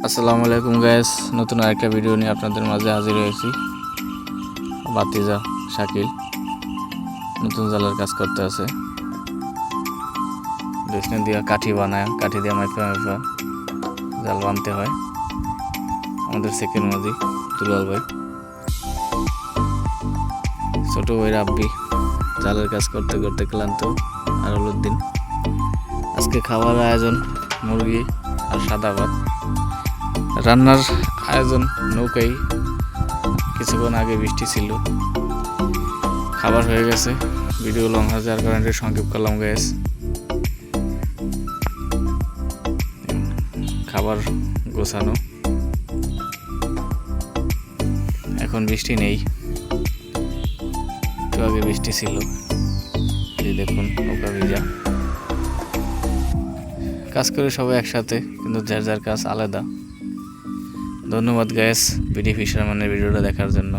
আসসালামু আলাইকুম গাইস, নতুন আরেকটা ভিডিও নিয়ে আপনাদের মাঝে হাজির হয়েছি। ভাতিজা শাকিল নতুন জালের কাজ করতে আছে। বেসনে দিয়া কাঠি বানায়, কাঠি দিয়ে মাইফা মাইফা জাল বানতে হয়। আমাদের সেকেন্ড মাঝি দুলাল ভাই, ছোট ভাই রাব্বি জালের কাজ করতে করতে ক্লান্ত আর হলুদ দিন। আজকে খাবার আয়োজন মুরগি আর সাদা ভাত। রান্নার আয়োজন নৌকাই, কিছুক্ষণ আগে বৃষ্টি ছিল, খাবার হয়ে গেছে। ভিডিও লং হয়ে যাওয়ার কারণে সংক্ষেপ করলাম গ্যাস। খাবার গোছানো, এখন বৃষ্টি নেই, একটু আগে বৃষ্টি ছিল। এই দেখুন নৌকা ভিজা। কাজ করে সবাই একসাথে, কিন্তু যার যার কাজ আলাদা। ধন্যবাদ গ্যাস বিডি ফিশারম্যানের ভিডিওটা দেখার জন্য।